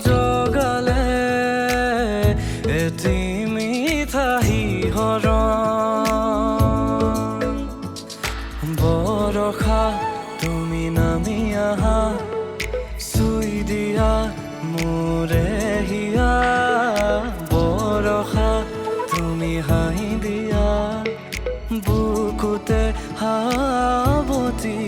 জগালে এটি মিঠা শিহৰণ বৰষা তুমি নামি আহা চুই দিয়া মোৰে হিয়া বৰষা তুমি হাঁহি দিয়া বুকুতে হাৱতি